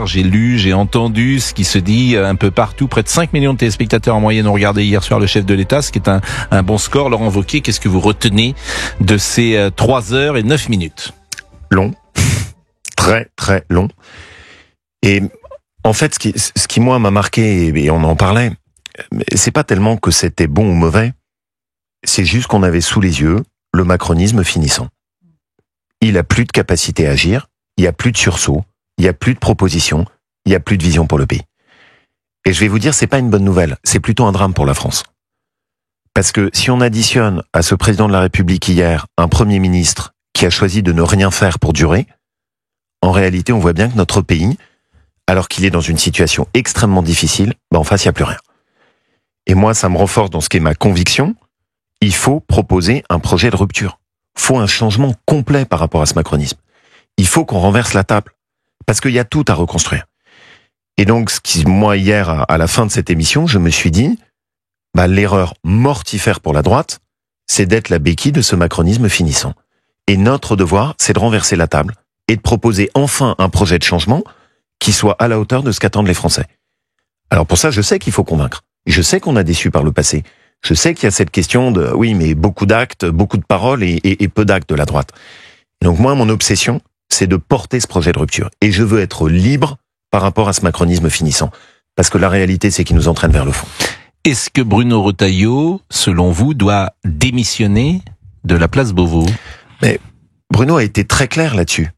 J'ai lu, j'ai entendu ce qui se dit un peu partout. Près de 5 millions de téléspectateurs en moyenne ont regardé hier soir le chef de l'État, ce qui est un bon score. Laurent Wauquiez, qu'est-ce que vous retenez de ces 3h09? Long. Très, très long. Et en fait, ce qui moi m'a marqué, et on en parlait, c'est pas tellement que c'était bon ou mauvais, c'est juste qu'on avait sous les yeux le macronisme finissant. Il a plus de capacité à agir, il y a plus de sursaut, il y a plus de propositions, il y a plus de vision pour le pays. Et je vais vous dire, c'est pas une bonne nouvelle, c'est plutôt un drame pour la France. Parce que si on additionne à ce président de la République hier un Premier ministre qui a choisi de ne rien faire pour durer, en réalité, on voit bien que notre pays, alors qu'il est dans une situation extrêmement difficile, en face, il n'y a plus rien. Et moi, ça me renforce dans ce qu'est ma conviction, il faut proposer un projet de rupture. Il faut un changement complet par rapport à ce macronisme. Il faut qu'on renverse la table. Parce qu'il y a tout à reconstruire. Et donc, moi, hier, à la fin de cette émission, je me suis dit, l'erreur mortifère pour la droite, c'est d'être la béquille de ce macronisme finissant. Et notre devoir, c'est de renverser la table et de proposer enfin un projet de changement qui soit à la hauteur de ce qu'attendent les Français. Alors pour ça, je sais qu'il faut convaincre. Je sais qu'on a déçu par le passé. Je sais qu'il y a cette question de, oui, mais beaucoup d'actes, beaucoup de paroles et peu d'actes de la droite. Et donc moi, mon obsession, c'est de porter ce projet de rupture. Et je veux être libre par rapport à ce macronisme finissant. Parce que la réalité, c'est qu'il nous entraîne vers le fond. Est-ce que Bruno Retailleau, selon vous, doit démissionner de la place Beauvau? Mais Bruno a été très clair là-dessus.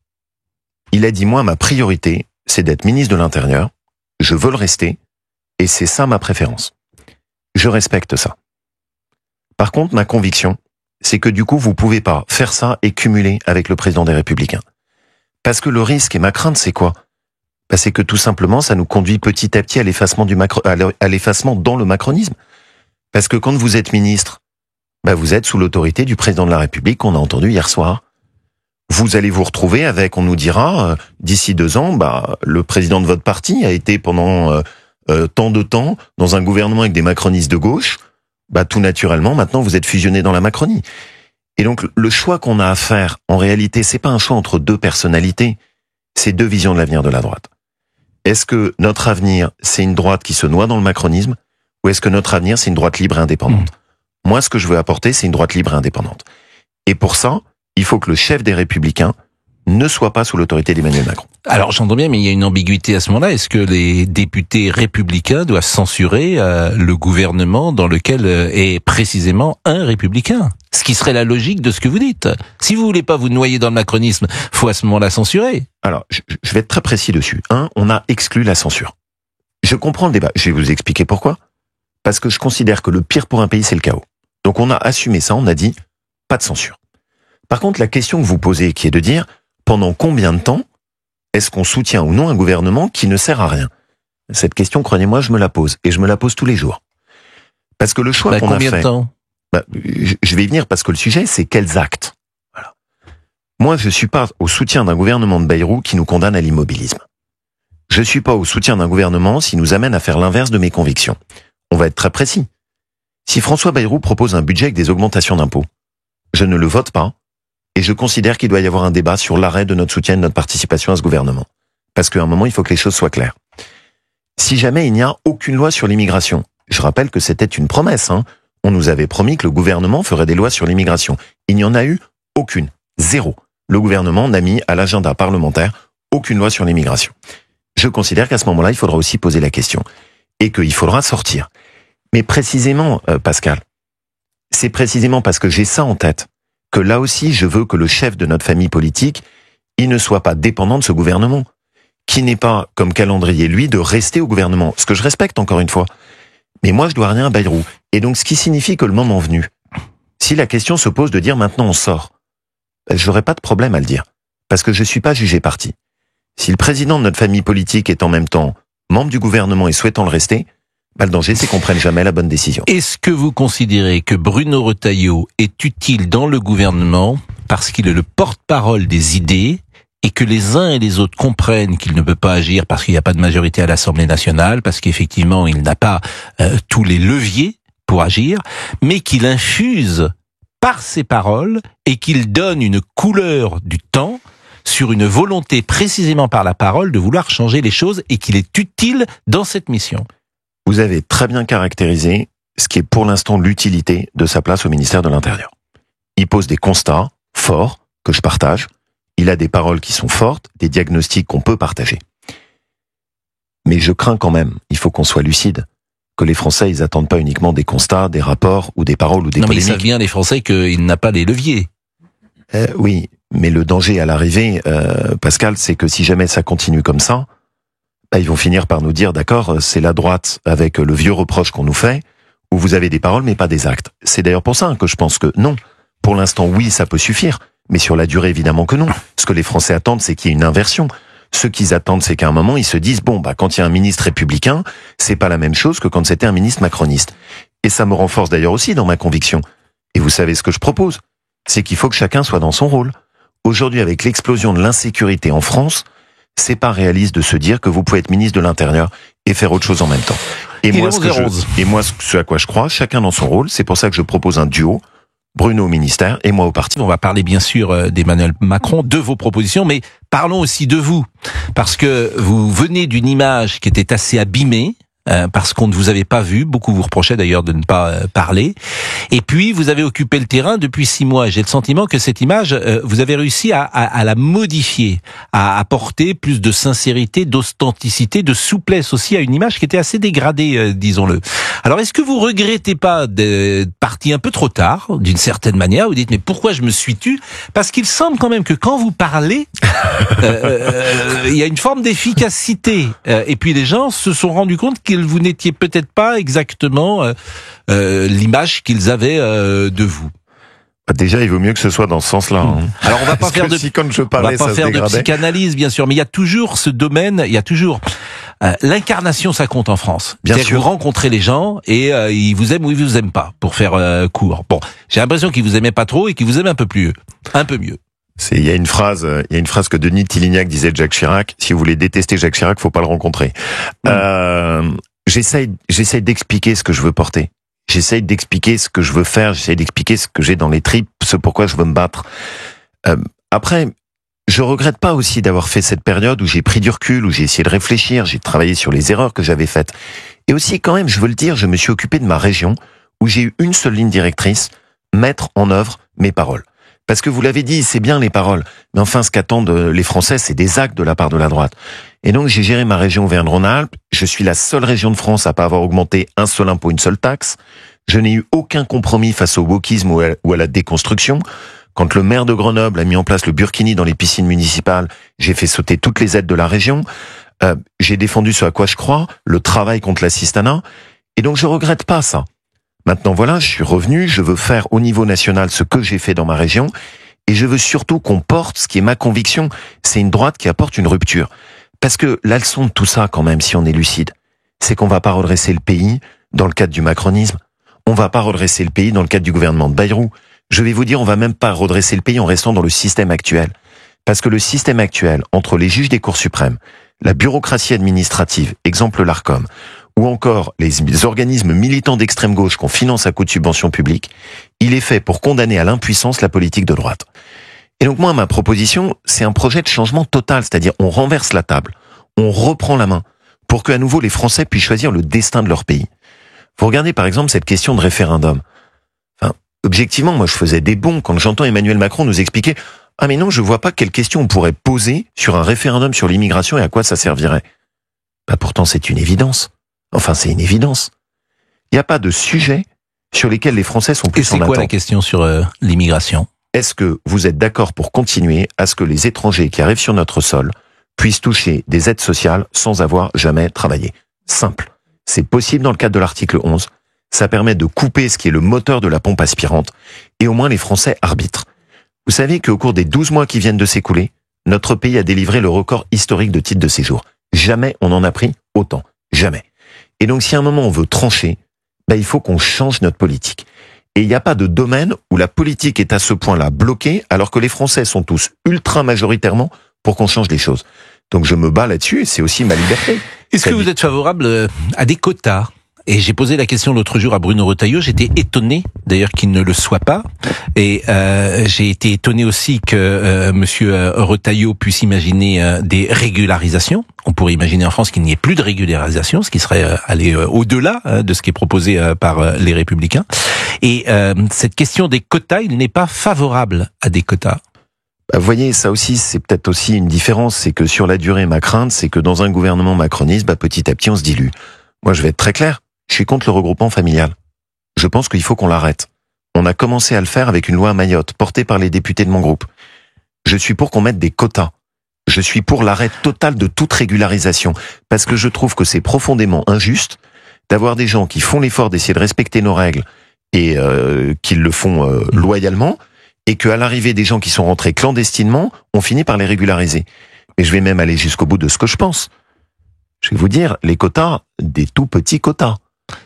Il a dit, moi, ma priorité, c'est d'être ministre de l'Intérieur. Je veux le rester. Et c'est ça ma préférence. Je respecte ça. Par contre, ma conviction, c'est que du coup, vous pouvez pas faire ça et cumuler avec le président des Républicains. Parce que le risque et ma crainte, c'est quoi? C'est que tout simplement, ça nous conduit petit à petit à l'effacement à l'effacement dans le macronisme. Parce que quand vous êtes ministre, vous êtes sous l'autorité du président de la République qu'on a entendu hier soir. Vous allez vous retrouver avec, on nous dira, d'ici 2 ans, le président de votre parti a été pendant tant de temps dans un gouvernement avec des macronistes de gauche. Tout naturellement, maintenant, vous êtes fusionné dans la Macronie. Et donc, le choix qu'on a à faire, en réalité, c'est pas un choix entre 2 personnalités, c'est 2 visions de l'avenir de la droite. Est-ce que notre avenir, c'est une droite qui se noie dans le macronisme, ou est-ce que notre avenir, c'est une droite libre et indépendante? Moi, ce que je veux apporter, c'est une droite libre et indépendante. Et pour ça, il faut que le chef des Républicains ne soit pas sous l'autorité d'Emmanuel Macron. Alors j'entends bien, mais il y a une ambiguïté à ce moment-là. Est-ce que les députés républicains doivent censurer le gouvernement dans lequel est précisément un républicain? Ce qui serait la logique de ce que vous dites. Si vous voulez pas vous noyer dans le macronisme, faut à ce moment-là censurer. Alors, je vais être très précis dessus. On a exclu la censure. Je comprends le débat. Je vais vous expliquer pourquoi. Parce que je considère que le pire pour un pays, c'est le chaos. Donc on a assumé ça, on a dit pas de censure. Par contre, la question que vous posez, qui est de dire pendant combien de temps est-ce qu'on soutient ou non un gouvernement qui ne sert à rien? Cette question, croyez-moi, je me la pose. Et je me la pose tous les jours. Parce que le choix qu'on a fait... Combien de temps? Je vais y venir parce que le sujet, c'est quels actes. Voilà. Moi, je suis pas au soutien d'un gouvernement de Bayrou qui nous condamne à l'immobilisme. Je suis pas au soutien d'un gouvernement s'il nous amène à faire l'inverse de mes convictions. On va être très précis. Si François Bayrou propose un budget avec des augmentations d'impôts, je ne le vote pas. Et je considère qu'il doit y avoir un débat sur l'arrêt de notre soutien et de notre participation à ce gouvernement. Parce qu'à un moment, il faut que les choses soient claires. Si jamais il n'y a aucune loi sur l'immigration, je rappelle que c'était une promesse, on nous avait promis que le gouvernement ferait des lois sur l'immigration. Il n'y en a eu aucune. 0. Le gouvernement n'a mis à l'agenda parlementaire aucune loi sur l'immigration. Je considère qu'à ce moment-là, il faudra aussi poser la question. Et qu'il faudra sortir. Mais précisément, Pascal, c'est précisément parce que j'ai ça en tête que là aussi, je veux que le chef de notre famille politique, il ne soit pas dépendant de ce gouvernement, qui n'est pas, comme calendrier, lui, de rester au gouvernement, ce que je respecte encore une fois. Mais moi, je dois rien à Bayrou. Et donc, ce qui signifie que le moment venu, si la question se pose de dire maintenant on sort, j'aurais pas de problème à le dire, parce que je suis pas jugé parti. Si le président de notre famille politique est en même temps membre du gouvernement et souhaitant le rester, le danger, c'est qu'on prenne jamais la bonne décision. Est-ce que vous considérez que Bruno Retailleau est utile dans le gouvernement parce qu'il est le porte-parole des idées et que les uns et les autres comprennent qu'il ne peut pas agir parce qu'il n'y a pas de majorité à l'Assemblée nationale, parce qu'effectivement, il n'a pas tous les leviers pour agir, mais qu'il infuse par ses paroles et qu'il donne une couleur du temps sur une volonté précisément par la parole de vouloir changer les choses et qu'il est utile dans cette mission. Vous avez très bien caractérisé ce qui est pour l'instant l'utilité de sa place au ministère de l'Intérieur. Il pose des constats forts que je partage. Il a des paroles qui sont fortes, des diagnostics qu'on peut partager. Mais je crains quand même, il faut qu'on soit lucide, que les Français, ils attendent pas uniquement des constats, des rapports ou des paroles ou des polémiques. Mais ils savent bien, les Français, qu'il n'a pas les leviers. Oui, mais le danger à l'arrivée, Pascal, c'est que si jamais ça continue comme ça, ils vont finir par nous dire, d'accord, c'est la droite avec le vieux reproche qu'on nous fait, où vous avez des paroles mais pas des actes. C'est d'ailleurs pour ça que je pense que non. Pour l'instant, oui, ça peut suffire, mais sur la durée, évidemment que non. Ce que les Français attendent, c'est qu'il y ait une inversion. Ce qu'ils attendent, c'est qu'à un moment, ils se disent, bon, quand il y a un ministre républicain, c'est pas la même chose que quand c'était un ministre macroniste. Et ça me renforce d'ailleurs aussi dans ma conviction. Et vous savez ce que je propose? C'est qu'il faut que chacun soit dans son rôle. Aujourd'hui, avec l'explosion de l'insécurité en France, c'est pas réaliste de se dire que vous pouvez être ministre de l'Intérieur et faire autre chose en même temps. Et moi, ce à quoi je crois, chacun dans son rôle, c'est pour ça que je propose un duo, Bruno au ministère et moi au parti. On va parler bien sûr d'Emmanuel Macron, de vos propositions, mais parlons aussi de vous, parce que vous venez d'une image qui était assez abîmée, parce qu'on ne vous avait pas vu, beaucoup vous reprochaient d'ailleurs de ne pas parler, et puis vous avez occupé le terrain depuis 6 mois. J'ai le sentiment que cette image, vous avez réussi à la modifier, à apporter plus de sincérité, d'authenticité, de souplesse aussi à une image qui était assez dégradée, disons-le. Alors est-ce que vous regrettez pas d'être parti un peu trop tard, d'une certaine manière? Vous dites, mais pourquoi je me suis tu? Parce qu'il semble quand même que quand vous parlez, il y a une forme d'efficacité, et puis les gens se sont rendus compte que vous n'étiez peut-être pas exactement l'image qu'ils avaient de vous. Déjà, il vaut mieux que ce soit dans ce sens-là. Hein. Alors, on va pas faire de psychanalyse, bien sûr, mais il y a toujours ce domaine, il y a toujours l'incarnation, ça compte en France. Bien sûr. Que vous rencontrez les gens et ils vous aiment ou ils vous aiment pas, pour faire court. Bon, j'ai l'impression qu'ils vous aimaient pas trop et qu'ils vous aiment un peu mieux. Il y a une phrase que Denis Tillignac disait de Jacques Chirac. Si vous voulez détester Jacques Chirac, faut pas le rencontrer. J'essaye d'expliquer ce que je veux porter. J'essaye d'expliquer ce que je veux faire. J'essaye d'expliquer ce que j'ai dans les tripes, ce pourquoi je veux me battre. Après, je regrette pas aussi d'avoir fait cette période où j'ai pris du recul, où j'ai essayé de réfléchir, j'ai travaillé sur les erreurs que j'avais faites. Et aussi, quand même, je veux le dire, je me suis occupé de ma région, où j'ai eu une seule ligne directrice, mettre en œuvre mes paroles. Parce que vous l'avez dit, c'est bien les paroles. Mais enfin, ce qu'attendent les Français, c'est des actes de la part de la droite. Et donc, j'ai géré ma région Auvergne-Rhône-Alpes. Je suis la seule région de France à pas avoir augmenté un seul impôt, une seule taxe. Je n'ai eu aucun compromis face au wokisme ou à la déconstruction. Quand le maire de Grenoble a mis en place le burkini dans les piscines municipales, j'ai fait sauter toutes les aides de la région. J'ai défendu ce à quoi je crois, le travail contre l'assistanat. Et donc, je regrette pas ça. Maintenant, voilà, je suis revenu, je veux faire au niveau national ce que j'ai fait dans ma région, et je veux surtout qu'on porte ce qui est ma conviction, c'est une droite qui apporte une rupture. Parce que la leçon de tout ça, quand même, si on est lucide, c'est qu'on va pas redresser le pays dans le cadre du macronisme, on va pas redresser le pays dans le cadre du gouvernement de Bayrou. Je vais vous dire, on va même pas redresser le pays en restant dans le système actuel. Parce que le système actuel, entre les juges des cours suprêmes, la bureaucratie administrative, exemple l'ARCOM, ou encore les organismes militants d'extrême gauche qu'on finance à coup de subventions publiques, il est fait pour condamner à l'impuissance la politique de droite. Et donc moi, ma proposition, c'est un projet de changement total, c'est-à-dire on renverse la table, on reprend la main, pour qu'à nouveau les Français puissent choisir le destin de leur pays. Vous regardez par exemple cette question de référendum. Enfin, objectivement, moi je faisais des bons quand j'entends Emmanuel Macron nous expliquer « Ah mais non, je vois pas quelle question on pourrait poser sur un référendum sur l'immigration et à quoi ça servirait. » Pourtant c'est une évidence. Enfin, c'est une évidence. Il n'y a pas de sujet sur lesquels les Français sont plus en attente. Et c'est quoi la question sur l'immigration? Est-ce que vous êtes d'accord pour continuer à ce que les étrangers qui arrivent sur notre sol puissent toucher des aides sociales sans avoir jamais travaillé? Simple. C'est possible dans le cadre de l'article 11. Ça permet de couper ce qui est le moteur de la pompe aspirante. Et au moins les Français arbitrent. Vous savez qu'au cours des 12 mois qui viennent de s'écouler, notre pays a délivré le record historique de titres de séjour. Jamais on en a pris autant. Jamais. Et donc, si à un moment on veut trancher, il faut qu'on change notre politique. Et il n'y a pas de domaine où la politique est à ce point-là bloquée, alors que les Français sont tous ultra majoritairement pour qu'on change les choses. Donc je me bats là-dessus et c'est aussi ma liberté. Est-ce que vous êtes favorable à des quotas Et j'ai posé la question l'autre jour à Bruno Retailleau. J'étais étonné, d'ailleurs, qu'il ne le soit pas. Et j'ai été étonné aussi que Monsieur Retailleau puisse imaginer des régularisations. On pourrait imaginer en France qu'il n'y ait plus de régularisation, ce qui serait aller au-delà de ce qui est proposé par les Républicains. Et cette question des quotas, il n'est pas favorable à des quotas. Vous voyez, ça aussi, c'est peut-être aussi une différence, c'est que sur la durée, ma crainte, c'est que dans un gouvernement macroniste, petit à petit, on se dilue. Moi, je vais être très clair, je suis contre le regroupement familial. Je pense qu'il faut qu'on l'arrête. On a commencé à le faire avec une loi à Mayotte, portée par les députés de mon groupe. Je suis pour qu'on mette des quotas. Je suis pour l'arrêt total de toute régularisation, parce que je trouve que c'est profondément injuste d'avoir des gens qui font l'effort d'essayer de respecter nos règles et qui le font loyalement, et qu'à l'arrivée des gens qui sont rentrés clandestinement, on finit par les régulariser. Et je vais même aller jusqu'au bout de ce que je pense. Je vais vous dire, les quotas, des tout petits quotas.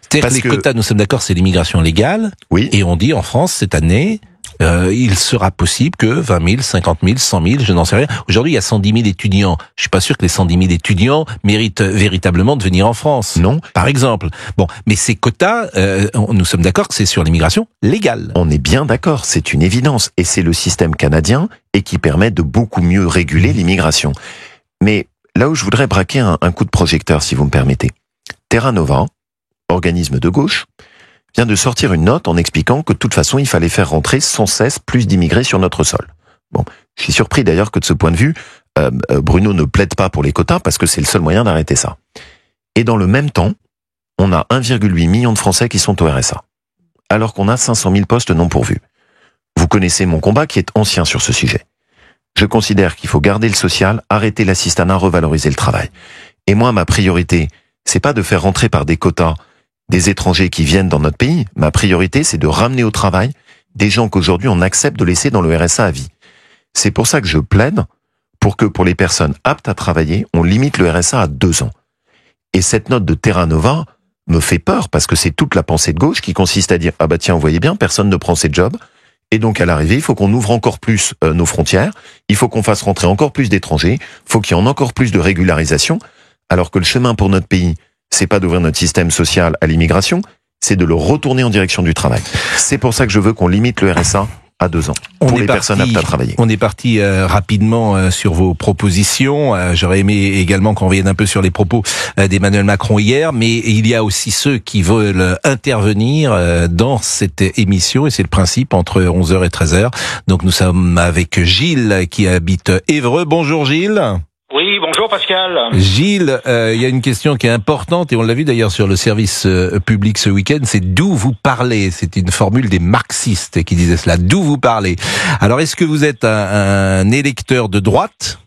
C'est-à-dire que les quotas, nous sommes d'accord, c'est l'immigration légale. Oui. Et on dit en France, cette année, il sera possible que 20 000, 50 000, 100 000, je n'en sais rien. Aujourd'hui, il y a 110 000 étudiants. Je suis pas sûr que les 110 000 étudiants méritent véritablement de venir en France. Non. Par exemple. Bon, mais ces quotas, nous sommes d'accord que c'est sur l'immigration légale. On est bien d'accord, c'est une évidence. Et c'est le système canadien et qui permet de beaucoup mieux réguler l'immigration. Mais là où je voudrais braquer un coup de projecteur, si vous me permettez. Terra Nova, organisme de gauche, vient de sortir une note en expliquant que de toute façon, il fallait faire rentrer sans cesse plus d'immigrés sur notre sol. Bon, je suis surpris d'ailleurs que de ce point de vue, Bruno ne plaide pas pour les quotas parce que c'est le seul moyen d'arrêter ça. Et dans le même temps, on a 1,8 million de Français qui sont au RSA, alors qu'on a 500 000 postes non pourvus. Vous connaissez mon combat qui est ancien sur ce sujet. Je considère qu'il faut garder le social, arrêter l'assistanat, revaloriser le travail. Et moi, ma priorité, c'est pas de faire rentrer par des quotas des étrangers qui viennent dans notre pays. Ma priorité, c'est de ramener au travail des gens qu'aujourd'hui on accepte de laisser dans le RSA à vie. C'est pour ça que je plaide pour que pour les personnes aptes à travailler, on limite le RSA à 2 ans. Et cette note de Terra Nova me fait peur parce que c'est toute la pensée de gauche qui consiste à dire « Ah bah tiens, vous voyez bien, personne ne prend ces jobs. Et donc à l'arrivée, il faut qu'on ouvre encore plus nos frontières, il faut qu'on fasse rentrer encore plus d'étrangers, il faut qu'il y en ait encore plus de régularisation, alors que le chemin pour notre pays, c'est pas d'ouvrir notre système social à l'immigration, c'est de le retourner en direction du travail. C'est pour ça que je veux qu'on limite le RSA à 2 ans pour les personnes aptes à travailler. On est parti rapidement sur vos propositions. J'aurais aimé également qu'on revienne un peu sur les propos d'Emmanuel Macron hier, mais il y a aussi ceux qui veulent intervenir dans cette émission, et c'est le principe entre 11h et 13h. Donc nous sommes avec Gilles qui habite Évreux. Bonjour Gilles. Oui, bonjour Pascal. Gilles, il y a une question qui est importante, et on l'a vu d'ailleurs sur le service public ce week-end, c'est d'où vous parlez. C'est une formule des marxistes qui disaient cela, d'où vous parlez. Alors est-ce que vous êtes un électeur de droite ?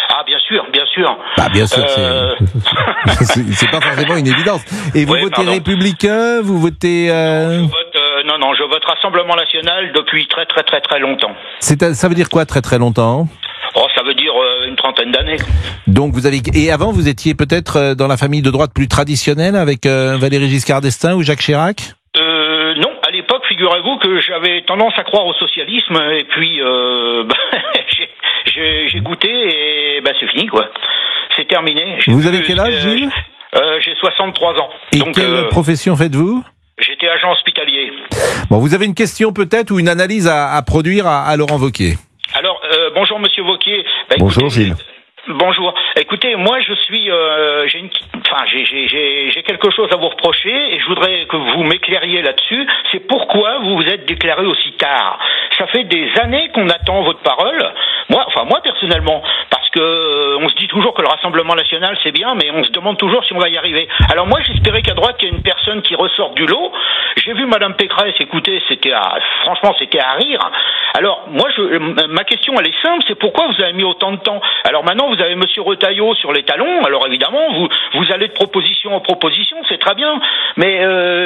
Ah bien sûr, bien sûr. Bah bien sûr, c'est pas forcément une évidence. Et vous votez républicain, vous votez... Non, je vote Rassemblement National depuis très très très très longtemps. Ça veut dire quoi très très longtemps ? Oh, ça veut dire une trentaine d'années. Donc vous avez, et avant vous étiez peut-être dans la famille de droite plus traditionnelle avec Valéry Giscard d'Estaing ou Jacques Chirac ? Non, à l'époque, figurez-vous que j'avais tendance à croire au socialisme, et puis j'ai goûté et c'est fini quoi. C'est terminé. Vous avez quel âge, Gilles ? J'ai 63 ans. Et donc, quelle profession faites-vous ? J'étais agent hospitalier. Bon, vous avez une question peut-être ou une analyse à produire à Laurent Wauquiez ? Alors, bonjour Monsieur Wauquiez. Bonjour Gilles. Bonjour. Écoutez, moi je suis, j'ai quelque chose à vous reprocher et je voudrais que vous m'éclairiez là-dessus. C'est pourquoi vous vous êtes déclaré aussi tard. Ça fait des années qu'on attend votre parole. Moi personnellement, parce que on se dit toujours que le Rassemblement National c'est bien, mais on se demande toujours si on va y arriver. Alors moi j'espérais qu'à droite il y ait une personne qui ressorte du lot. J'ai vu Madame Pécresse, écoutez, franchement c'était à rire. Alors moi ma question elle est simple, c'est pourquoi vous avez mis autant de temps. Alors maintenant vous avez Monsieur Retailleau sur les talons. Alors évidemment vous allez de proposition en proposition, c'est très bien. Mais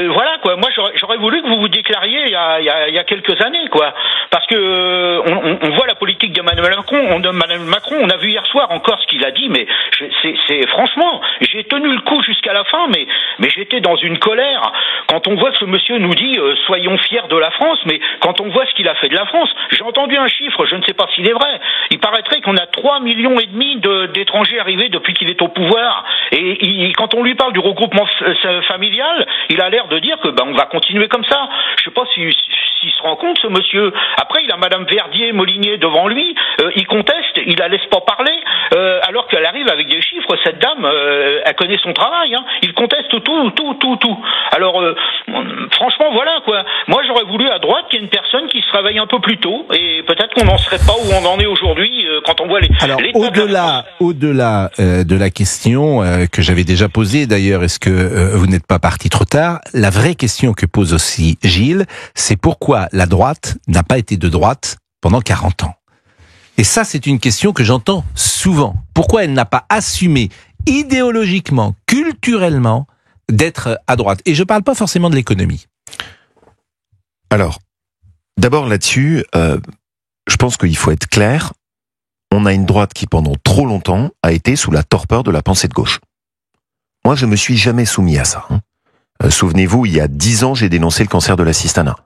voilà quoi. Moi j'aurais voulu que vous vous déclariez il y a quelques années quoi, parce que on voit la politique d'Emmanuel Macron. On a vu hier soir encore ce qu'il a dit, mais c'est franchement, j'ai tenu le coup jusqu'à la fin, mais j'étais dans une colère quand on voit que ce monsieur nous dit soyons fiers de la France, mais quand on voit ce qu'il a fait de la France, j'ai entendu un chiffre, je ne sais pas s'il est vrai. Il paraîtrait qu'on a 3,5 millions d'étrangers arrivés depuis qu'il est au pouvoir, Et quand on lui parle du regroupement familial, il a l'air de dire que on va continuer comme ça. Je sais pas s'il se rend compte, ce monsieur. Après, il a Madame Verdier-Molinier devant lui. Il conteste, il la laisse pas parler, alors qu'elle arrive avec des chiffres. Cette dame, elle connaît son travail. Hein. Il conteste tout. Alors, franchement, voilà quoi. Moi, j'aurais voulu à droite qu'il y ait une personne qui se réveille un peu plus tôt, et peut-être qu'on n'en serait pas où on en est aujourd'hui quand on voit les. Alors, au-delà de la question que j'avais déjà posée, d'ailleurs, est-ce que vous n'êtes pas parti trop tard? La vraie question que pose aussi Gilles, c'est pourquoi la droite n'a pas été de droite pendant 40 ans. Et ça, c'est une question que j'entends souvent. Pourquoi elle n'a pas assumé idéologiquement, culturellement, d'être à droite? Et je ne parle pas forcément de l'économie. Alors, d'abord là-dessus, je pense qu'il faut être clair. On a une droite qui, pendant trop longtemps, a été sous la torpeur de la pensée de gauche. Moi, je me suis jamais soumis à ça. Souvenez-vous, il y a 10 ans, j'ai dénoncé le cancer de l'assistanat.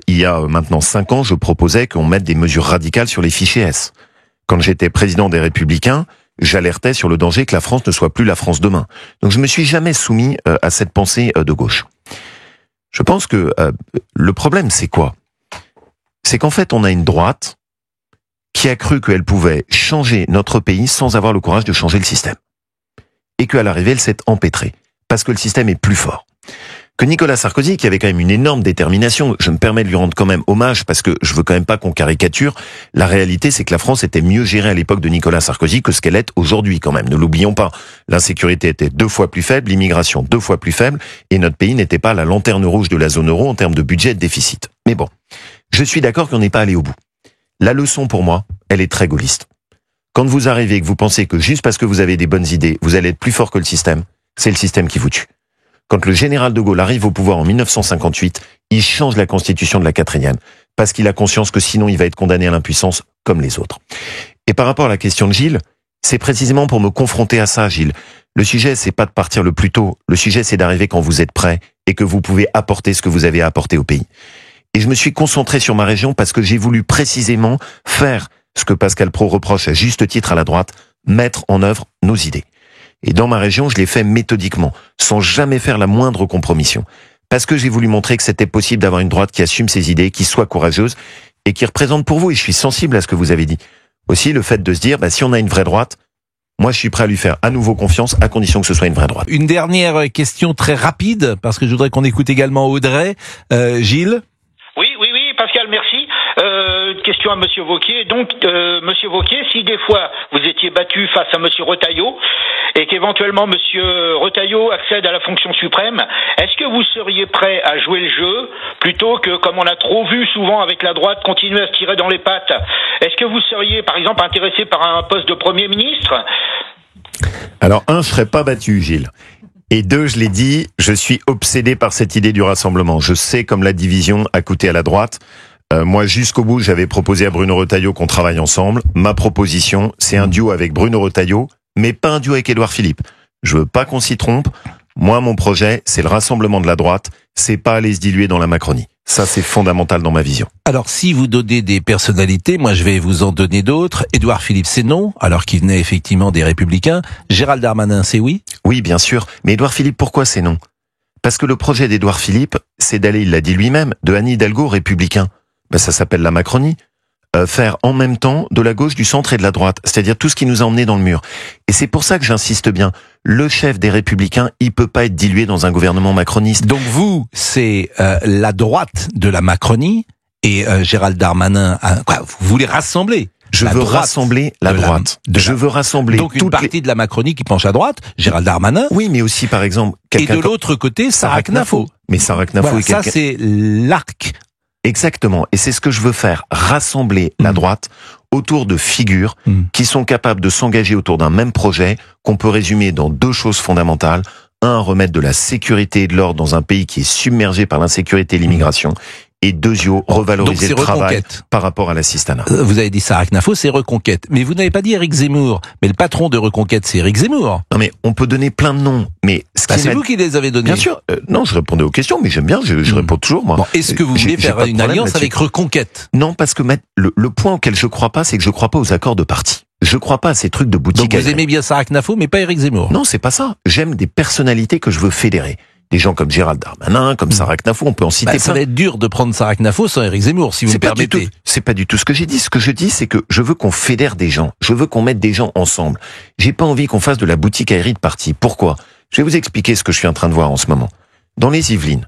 Il y a maintenant 5 ans, je proposais qu'on mette des mesures radicales sur les fichiers S. Quand j'étais président des Républicains, j'alertais sur le danger que la France ne soit plus la France demain. Donc je me suis jamais soumis à cette pensée de gauche. Je pense que le problème, c'est quoi? C'est qu'en fait, on a une droite qui a cru qu'elle pouvait changer notre pays sans avoir le courage de changer le système. Et qu'à l'arrivée, elle s'est empêtrée. Parce que le système est plus fort. Que Nicolas Sarkozy, qui avait quand même une énorme détermination, je me permets de lui rendre quand même hommage parce que je veux quand même pas qu'on caricature, la réalité c'est que la France était mieux gérée à l'époque de Nicolas Sarkozy que ce qu'elle est aujourd'hui quand même, ne l'oublions pas. L'insécurité était 2 fois plus faible, l'immigration 2 fois plus faible, et notre pays n'était pas la lanterne rouge de la zone euro en termes de budget et de déficit. Mais bon, je suis d'accord qu'on n'est pas allé au bout. La leçon pour moi, elle est très gaulliste. Quand vous arrivez et que vous pensez que juste parce que vous avez des bonnes idées, vous allez être plus fort que le système, c'est le système qui vous tue. Quand le général de Gaulle arrive au pouvoir en 1958, il change la constitution de la 4e, parce qu'il a conscience que sinon il va être condamné à l'impuissance comme les autres. Et par rapport à la question de Gilles, c'est précisément pour me confronter à ça, Gilles. Le sujet, c'est pas de partir le plus tôt, le sujet c'est d'arriver quand vous êtes prêt et que vous pouvez apporter ce que vous avez à apporter au pays. Et je me suis concentré sur ma région parce que j'ai voulu précisément faire ce que Pascal Praud reproche à juste titre à la droite, mettre en œuvre nos idées. Et dans ma région, je l'ai fait méthodiquement, sans jamais faire la moindre compromission. Parce que j'ai voulu montrer que c'était possible d'avoir une droite qui assume ses idées, qui soit courageuse, et qui représente pour vous, et je suis sensible à ce que vous avez dit. Aussi, le fait de se dire, si on a une vraie droite, moi je suis prêt à lui faire à nouveau confiance, à condition que ce soit une vraie droite. Une dernière question très rapide, parce que je voudrais qu'on écoute également Audrey. Gilles? Oui, Pascal, merci. Question à Monsieur Wauquiez. Donc, Monsieur Wauquiez, si des fois vous étiez battu face à Monsieur Retailleau et qu'éventuellement Monsieur Retailleau accède à la fonction suprême, est-ce que vous seriez prêt à jouer le jeu plutôt que, comme on a trop vu souvent avec la droite, continuer à se tirer dans les pattes? Est-ce que vous seriez, par exemple, intéressé par un poste de Premier ministre? Alors, 1, je serais pas battu, Gilles. Et 2, je l'ai dit, je suis obsédé par cette idée du rassemblement. Je sais comme la division a coûté à la droite. Moi, jusqu'au bout, j'avais proposé à Bruno Retailleau qu'on travaille ensemble. Ma proposition, c'est un duo avec Bruno Retailleau, mais pas un duo avec Édouard Philippe. Je veux pas qu'on s'y trompe. Moi, mon projet, c'est le rassemblement de la droite. C'est pas aller se diluer dans la Macronie. Ça, c'est fondamental dans ma vision. Alors, si vous donnez des personnalités, moi je vais vous en donner d'autres. Édouard Philippe, c'est non, alors qu'il venait effectivement des Républicains. Gérald Darmanin, c'est oui? Oui, bien sûr. Mais Édouard Philippe, pourquoi c'est non? Parce que le projet d'Édouard Philippe, c'est d'aller, il l'a dit lui-même, de Anne Hidalgo républicain. Ça s'appelle la Macronie. Faire en même temps de la gauche, du centre et de la droite. C'est-à-dire tout ce qui nous a emmenés dans le mur. Et c'est pour ça que j'insiste bien. Le chef des Républicains, il peut pas être dilué dans un gouvernement macroniste. Donc vous, c'est la droite de la Macronie et Gérald Darmanin, vous voulez rassembler? Je veux rassembler la droite. Je veux rassembler donc une partie de la Macronie qui penche à droite, Gérald Darmanin. Oui, mais aussi par exemple quelqu'un. Et de l'autre côté, Sarah Knafo. Mais Sarah Knafo voilà, est quelqu'un. Ça c'est l'arc. Exactement. Et c'est ce que je veux faire. Rassembler la droite autour de figures qui sont capables de s'engager autour d'un même projet qu'on peut résumer dans 2 choses fondamentales. 1, remettre de la sécurité et de l'ordre dans un pays qui est submergé par l'insécurité et l'immigration. Et 2, revaloriser le travail par rapport à l'assistanat. Vous avez dit Sarah Knafo, c'est Reconquête. Mais vous n'avez pas dit Éric Zemmour. Mais le patron de Reconquête, c'est Éric Zemmour. Non mais on peut donner plein de noms. Mais c'est vous qui les avez donnés. Bien sûr. Non, je répondais aux questions, mais j'aime bien, je réponds toujours, moi. Bon, est-ce que vous voulez faire une alliance avec Reconquête? Non, parce que le point auquel je crois pas, c'est que je crois pas aux accords de parti. Je crois pas à ces trucs de boutique. Donc vous aimez bien Sarah Knafo, mais pas Éric Zemmour. Non, c'est pas ça. J'aime des personnalités que je veux fédérer. Des gens comme Gérald Darmanin, comme Sarah Knafo, on peut en citer plein. Ça va être dur de prendre Sarah Knafo sans Éric Zemmour, si vous me permettez. C'est pas du tout ce que j'ai dit. Ce que je dis, c'est que je veux qu'on fédère des gens. Je veux qu'on mette des gens ensemble. J'ai pas envie qu'on fasse de la boutique à Éric de parti. Pourquoi? Je vais vous expliquer ce que je suis en train de voir en ce moment. Dans les Yvelines,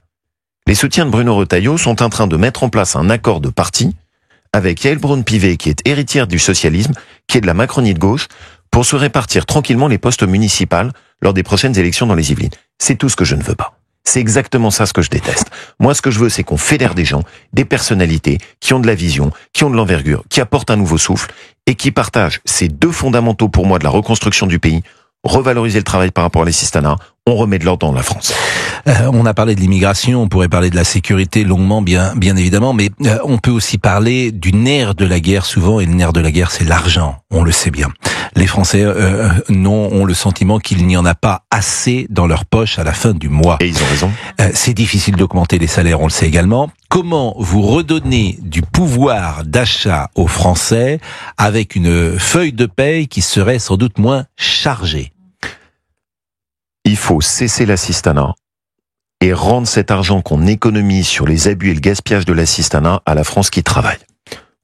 les soutiens de Bruno Retailleau sont en train de mettre en place un accord de parti avec Yael Braun-Pivet, qui est héritière du socialisme, qui est de la Macronie de gauche, pour se répartir tranquillement les postes municipaux lors des prochaines élections dans les Yvelines. C'est tout ce que je ne veux pas. C'est exactement ça ce que je déteste. Moi, ce que je veux, c'est qu'on fédère des gens, des personnalités qui ont de la vision, qui ont de l'envergure, qui apportent un nouveau souffle et qui partagent ces deux fondamentaux pour moi de la reconstruction du pays. Revaloriser le travail par rapport à l'assistanat, on remet de l'ordre dans la France. On a parlé de l'immigration, on pourrait parler de la sécurité longuement, bien évidemment, mais on peut aussi parler du nerf de la guerre souvent, et le nerf de la guerre, c'est l'argent, on le sait bien. Les Français ont le sentiment qu'il n'y en a pas assez dans leur poche à la fin du mois. Et ils ont raison. C'est difficile d'augmenter les salaires, on le sait également. Comment vous redonnez du pouvoir d'achat aux Français avec une feuille de paye qui serait sans doute moins chargée? Il faut cesser l'assistanat et rendre cet argent qu'on économise sur les abus et le gaspillage de l'assistanat à la France qui travaille.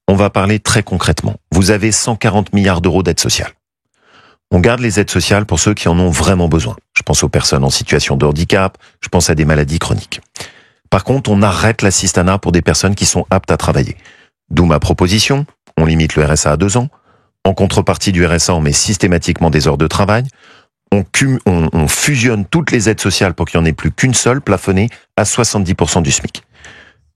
On va parler très concrètement. Vous avez 140 milliards d'euros d'aides sociales. On garde les aides sociales pour ceux qui en ont vraiment besoin. Je pense aux personnes en situation de handicap, je pense à des maladies chroniques. Par contre, on arrête l'assistanat pour des personnes qui sont aptes à travailler. D'où ma proposition, on limite le RSA à 2 ans. En contrepartie du RSA, on met systématiquement des heures de travail. On fusionne toutes les aides sociales pour qu'il n'y en ait plus qu'une seule, plafonnée à 70% du SMIC.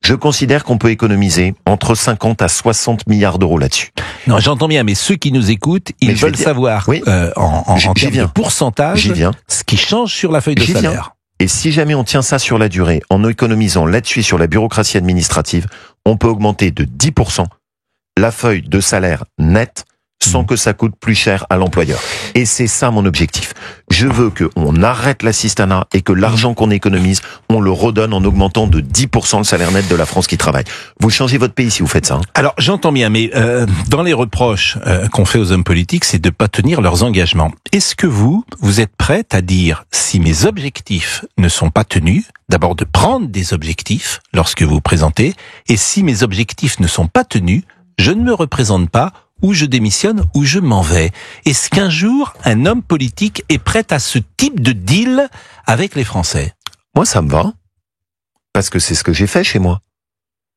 Je considère qu'on peut économiser entre 50 à 60 milliards d'euros là-dessus. Non, j'entends bien, mais ceux qui nous écoutent, ils veulent savoir, oui, en termes de pourcentage, ce qui change sur la feuille de salaire. Et si jamais on tient ça sur la durée, en économisant là-dessus sur la bureaucratie administrative, on peut augmenter de 10% la feuille de salaire nette sans que ça coûte plus cher à l'employeur. Et c'est ça mon objectif. Je veux qu'on arrête l'assistanat et que l'argent qu'on économise, on le redonne en augmentant de 10% le salaire net de la France qui travaille. Vous changez votre pays si vous faites ça. Hein. Alors j'entends bien, mais dans les reproches qu'on fait aux hommes politiques, c'est de pas tenir leurs engagements. Est-ce que vous êtes prête à dire, si mes objectifs ne sont pas tenus, d'abord de prendre des objectifs lorsque vous présentez, et si mes objectifs ne sont pas tenus, je ne me représente pas, ou je démissionne, ou je m'en vais. Est-ce qu'un jour, un homme politique est prêt à ce type de deal avec les Français? Moi, ça me va. Parce que c'est ce que j'ai fait chez moi.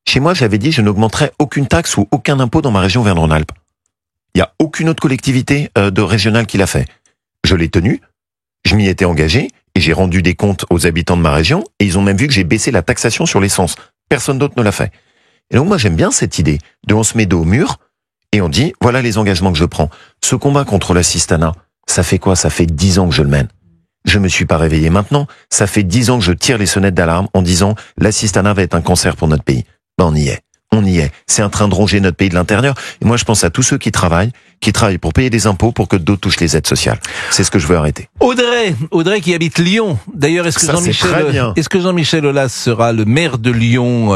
Chez moi, j'avais dit je n'augmenterai aucune taxe ou aucun impôt dans ma région Auvergne-Rhône-Alpes. Il n'y a aucune autre collectivité de régionale qui l'a fait. Je l'ai tenu, je m'y étais engagé, et j'ai rendu des comptes aux habitants de ma région, et ils ont même vu que j'ai baissé la taxation sur l'essence. Personne d'autre ne l'a fait. Et donc moi, j'aime bien cette idée de on se met dos au mur, et on dit, voilà les engagements que je prends. Ce combat contre l'assistanat, ça fait quoi? Ça fait 10 ans que je le mène. Je me suis pas réveillé maintenant. Ça fait 10 ans que je tire les sonnettes d'alarme en disant, l'assistanat va être un cancer pour notre pays. Ben, on y est. On y est. C'est en train de ronger notre pays de l'intérieur. Et moi, je pense à tous ceux qui travaillent pour payer des impôts pour que d'autres touchent les aides sociales. C'est ce que je veux arrêter. Audrey qui habite Lyon. D'ailleurs, est-ce que Jean-Michel Aulas sera le maire de Lyon,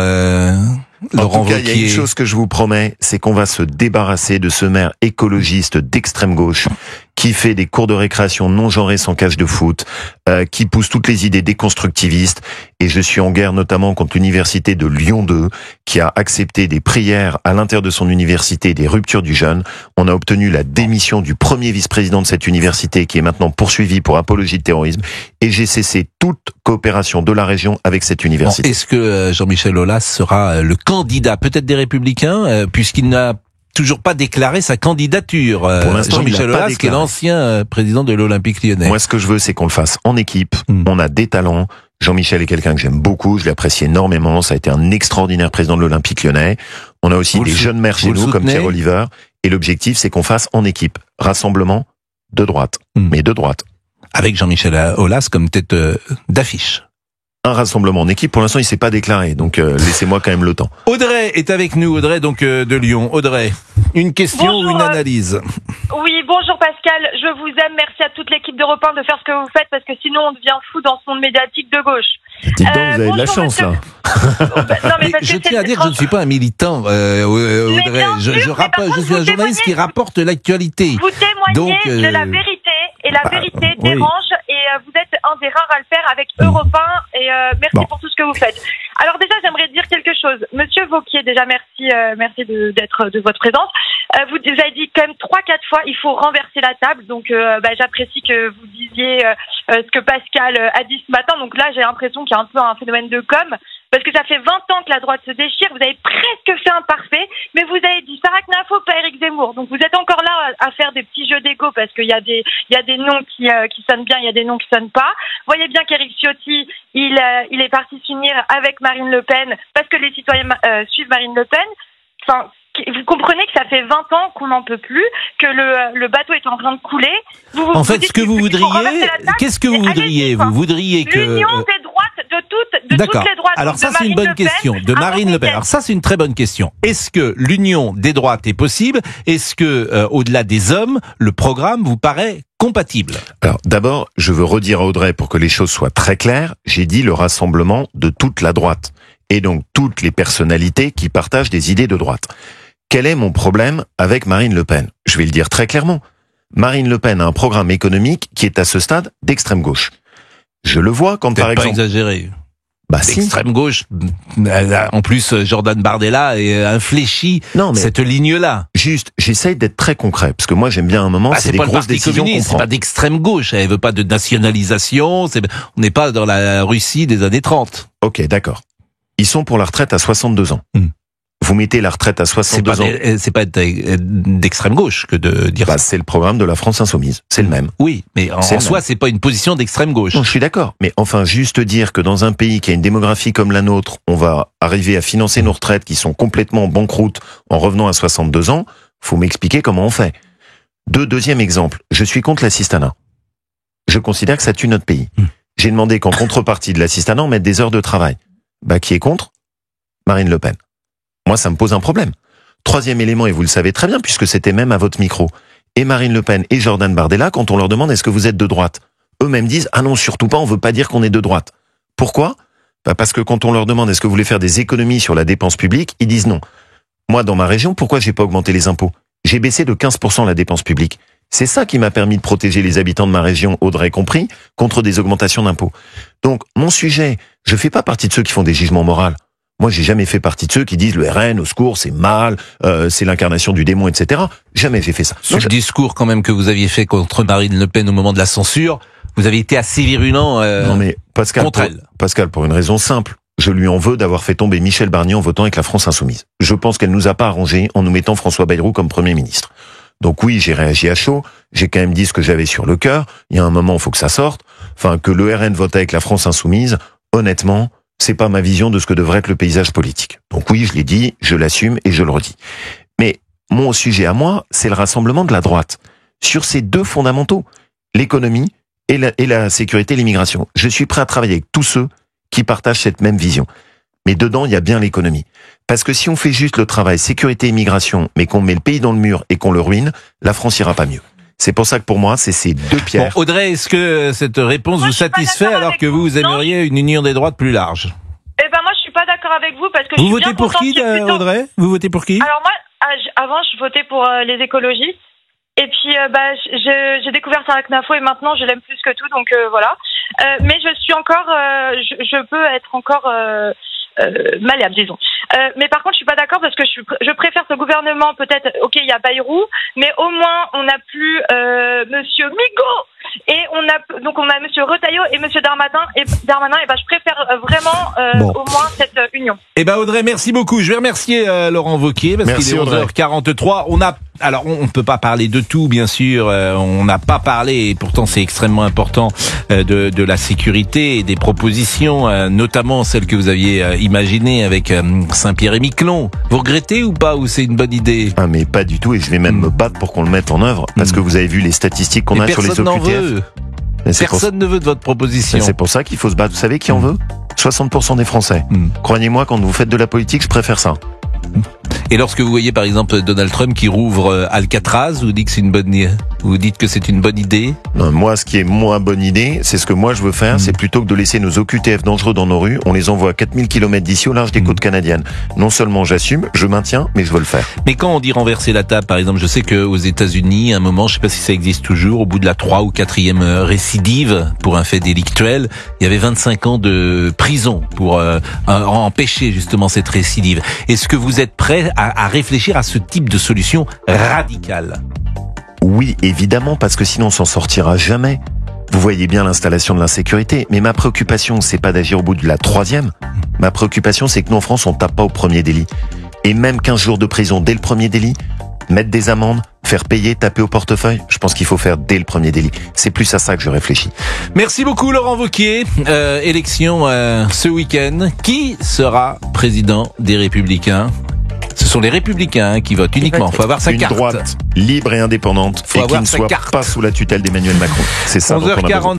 Laurent Wauquiez? En tout cas, il y a une chose que je vous promets, c'est qu'on va se débarrasser de ce maire écologiste d'extrême gauche qui fait des cours de récréation non genrés sans cage de foot, qui pousse toutes les idées déconstructivistes. Et je suis en guerre notamment contre l'université de Lyon 2, qui a accepté des prières à l'intérieur de son université, des ruptures du jeune. On a obtenu la démission du premier vice-président de cette université, qui est maintenant poursuivi pour apologie de terrorisme. Et j'ai cessé toute coopération de la région avec cette université. Est-ce que Jean-Michel Aulas sera le candidat, peut-être des Républicains, puisqu'il n'a toujours pas déclaré sa candidature? Pour l'instant, Jean-Michel Aulas, qui est l'ancien président de l'Olympique Lyonnais. Moi, ce que je veux, c'est qu'on le fasse en équipe. On a des talents. Jean-Michel est quelqu'un que j'aime beaucoup, je l'apprécie énormément. Ça a été un extraordinaire président de l'Olympique Lyonnais. On a aussi des jeunes maires chez nous, comme Pierre Oliver. Et l'objectif, c'est qu'on fasse en équipe. Rassemblement de droite. Mais de droite. Avec Jean-Michel Aulas comme tête d'affiche. Un rassemblement en équipe, pour l'instant, il s'est pas déclaré, donc laissez-moi quand même le temps. Audrey est avec nous, Audrey donc de Lyon. Audrey, une question ou une analyse? Oui, bonjour Pascal, je vous aime, merci à toute l'équipe d'Europe 1 de faire ce que vous faites, parce que sinon on devient fou dans ce monde médiatique de gauche. Dites donc, vous avez de la bonjour, chance, monsieur. là. Non, mais parce Je que tiens à dire que je ne suis pas un militant, Audrey. bien sûr, mais par contre, Je suis un vous journaliste qui témoignez- rapporte l'actualité. Vous témoignez Donc, de la vérité, et la vérité oui. dérange, et vous êtes un des rares à le faire avec Europe 1, et merci Bon. pour tout ce que vous faites. Alors déjà, j'aimerais dire quelque chose. Monsieur Wauquiez, déjà merci d'être de votre présence. Vous avez dit quand même 3-4 fois, il faut renverser la table, donc j'apprécie que vous disiez ce que Pascal a dit ce matin, donc là j'ai l'impression qu'il y a un peu un phénomène de com', parce que ça fait 20 ans que la droite se déchire, vous avez presque fait un parfait, mais vous avez dit Farak Nafo, pas Éric Zemmour. Donc vous êtes encore là à faire des petits jeux d'égo, parce qu'il y a des noms qui sonnent bien, il y a des noms qui sonnent pas. Vous voyez bien qu'Éric Ciotti, il est parti s'unir avec Marine Le Pen, parce que les citoyens suivent Marine Le Pen. Enfin, vous comprenez que ça fait 20 ans qu'on n'en peut plus, que le bateau est en train de couler. En fait, ce que vous voudriez, qu'est-ce que vous voudriez? Vous voudriez que... L'union des droites, de toutes les droites. Alors donc ça, de c'est une Marine bonne Le Pen question. De à Marine Le Pen. Reconquête. Alors ça, c'est une très bonne question. Est-ce que l'union des droites est possible? Est-ce que, au-delà des hommes, le programme vous paraît compatible? Alors, d'abord, je veux redire à Audrey, pour que les choses soient très claires, j'ai dit le rassemblement de toute la droite. Et donc, toutes les personnalités qui partagent des idées de droite. Quel est mon problème avec Marine Le Pen? Je vais le dire très clairement. Marine Le Pen a un programme économique qui est à ce stade d'extrême gauche. Je le vois quand, par Peut-être pas exemple... exagéré. Bah si. Extrême gauche. En plus, Jordan Bardella infléchit Non, mais cette ligne-là. juste, j'essaye d'être très concret, parce que moi j'aime bien un moment, c'est C'est des pas le grosses Parti décisions qu'on communiste, c'est prend. pas d'extrême gauche. Elle veut pas de nationalisation. On n'est pas dans la Russie des années 30. Ok, d'accord. Ils sont pour la retraite à 62 ans. Vous mettez la retraite à C'est 62 ans. c'est pas d'extrême gauche que de dire Bah, ça. c'est le programme de la France Insoumise. C'est le même. Oui, mais en C'est le soi, même. c'est pas une position d'extrême gauche. Non, je suis d'accord. Mais enfin, juste dire que dans un pays qui a une démographie comme la nôtre, on va arriver à financer nos retraites qui sont complètement en banqueroute en revenant à 62 ans, faut m'expliquer comment on fait. Deuxième exemple. Je suis contre l'assistanat. Je considère que ça tue notre pays. J'ai demandé qu'en contrepartie de l'assistanat, on mette des heures de travail. Bah, qui est contre? Marine Le Pen. Moi, ça me pose un problème. Troisième élément, et vous le savez très bien, puisque c'était même à votre micro, et Marine Le Pen et Jordan Bardella, quand on leur demande est-ce que vous êtes de droite, eux-mêmes disent ah non, surtout pas, on veut pas dire qu'on est de droite. Pourquoi? Bah parce que quand on leur demande est-ce que vous voulez faire des économies sur la dépense publique, ils disent non. Moi, dans ma région, pourquoi j'ai pas augmenté les impôts? J'ai baissé de 15% la dépense publique. C'est ça qui m'a permis de protéger les habitants de ma région, Audrey compris, contre des augmentations d'impôts. Donc, mon sujet, je fais pas partie de ceux qui font des jugements moraux. Moi, j'ai jamais fait partie de ceux qui disent le RN, au secours, c'est mal, c'est l'incarnation du démon, etc. Jamais j'ai fait ça. Sur le discours quand même que vous aviez fait contre Marine Le Pen au moment de la censure, vous avez été assez virulent non mais Pascal, contre elle. Pascal, pour une raison simple, je lui en veux d'avoir fait tomber Michel Barnier en votant avec la France Insoumise. Je pense qu'elle nous a pas arrangé en nous mettant François Bayrou comme Premier ministre. Donc oui, j'ai réagi à chaud, j'ai quand même dit ce que j'avais sur le cœur, il y a un moment, il faut que ça sorte. Enfin, que le RN vote avec la France Insoumise, honnêtement, c'est pas ma vision de ce que devrait être le paysage politique. Donc oui, je l'ai dit, je l'assume et je le redis. Mais mon sujet à moi, c'est le rassemblement de la droite sur ces deux fondamentaux, l'économie et la sécurité et l'immigration. Je suis prêt à travailler avec tous ceux qui partagent cette même vision. Mais dedans, il y a bien l'économie. Parce que si on fait juste le travail sécurité et immigration, mais qu'on met le pays dans le mur et qu'on le ruine, la France ira pas mieux. C'est pour ça que pour moi, c'est ces deux pierres. Bon, Audrey, est-ce que cette réponse Moi, vous je suis pas satisfait d'accord alors avec que vous aimeriez une union des droites plus large? Eh ben moi, je suis pas d'accord avec vous parce que Vous je suis votez bien pour contente qui, qu'il y ait plutôt- Audrey? Vous votez pour qui? Alors moi, avant, je votais pour les écologistes. Et puis, j'ai découvert Farak Nafo et maintenant, je l'aime plus que tout. Donc voilà. Mais je suis encore, je peux être encore malléable, disons. Mais par contre, je suis pas d'accord parce que je préfère ce gouvernement. Peut-être, ok, il y a Bayrou, mais au moins, on n'a plus Monsieur Migaud. Et on a Monsieur Retailleau et Monsieur Darmanin. Et je préfère vraiment au moins cette union. Eh ben Audrey, merci beaucoup. Je vais remercier Laurent Wauquiez parce Merci, qu'il est Audrey. 11h43. On peut pas parler de tout, bien sûr. On n'a pas parlé, et pourtant c'est extrêmement important, de la sécurité et des propositions, notamment celles que vous aviez imaginées avec Saint-Pierre et Miquelon. Vous regrettez ou pas, ou c'est une bonne idée? Ah mais pas du tout, et je vais même me battre pour qu'on le mette en œuvre, parce que vous avez vu les statistiques qu'on Mais a sur les personne n'en OQTF. veut. Mais c'est pour- Personne ne veut de votre proposition. C'est pour ça qu'il faut se battre. Vous savez qui en veut? 60% des Français. Croyez-moi, quand vous faites de la politique, je préfère ça. Et lorsque vous voyez par exemple Donald Trump qui rouvre Alcatraz, vous dites que c'est une bonne idée? Non, moi, ce qui est moins bonne idée, c'est ce que moi je veux faire, c'est plutôt que de laisser nos OQTF dangereux dans nos rues, on les envoie à 4000 km d'ici au large des côtes canadiennes. Non seulement j'assume, je maintiens, mais je veux le faire. Mais quand on dit renverser la table, par exemple, je sais qu'aux États-Unis, à un moment, je sais pas si ça existe toujours, au bout de la 3 ou 4e récidive pour un fait délictuel, il y avait 25 ans de prison pour empêcher justement cette récidive. Est-ce que vous êtes prêt à réfléchir à ce type de solution radicale? Oui, évidemment, parce que sinon on s'en sortira jamais. Vous voyez bien l'installation de l'insécurité, mais ma préoccupation, c'est pas d'agir au bout de la 3e. Ma préoccupation, c'est que nous, en France, on tape pas au premier délit. Et même 15 jours de prison dès le premier délit, mettre des amendes, faire payer, taper au portefeuille, je pense qu'il faut faire dès le premier délit. C'est plus à ça que je réfléchis. Merci beaucoup Laurent Wauquiez. Élection ce week-end. Qui sera président des Républicains? Ce sont les Républicains qui votent uniquement. Il faut avoir sa carte. Une droite libre et indépendante et qui ne soit pas sous la tutelle d'Emmanuel Macron. C'est ça dont on a besoin.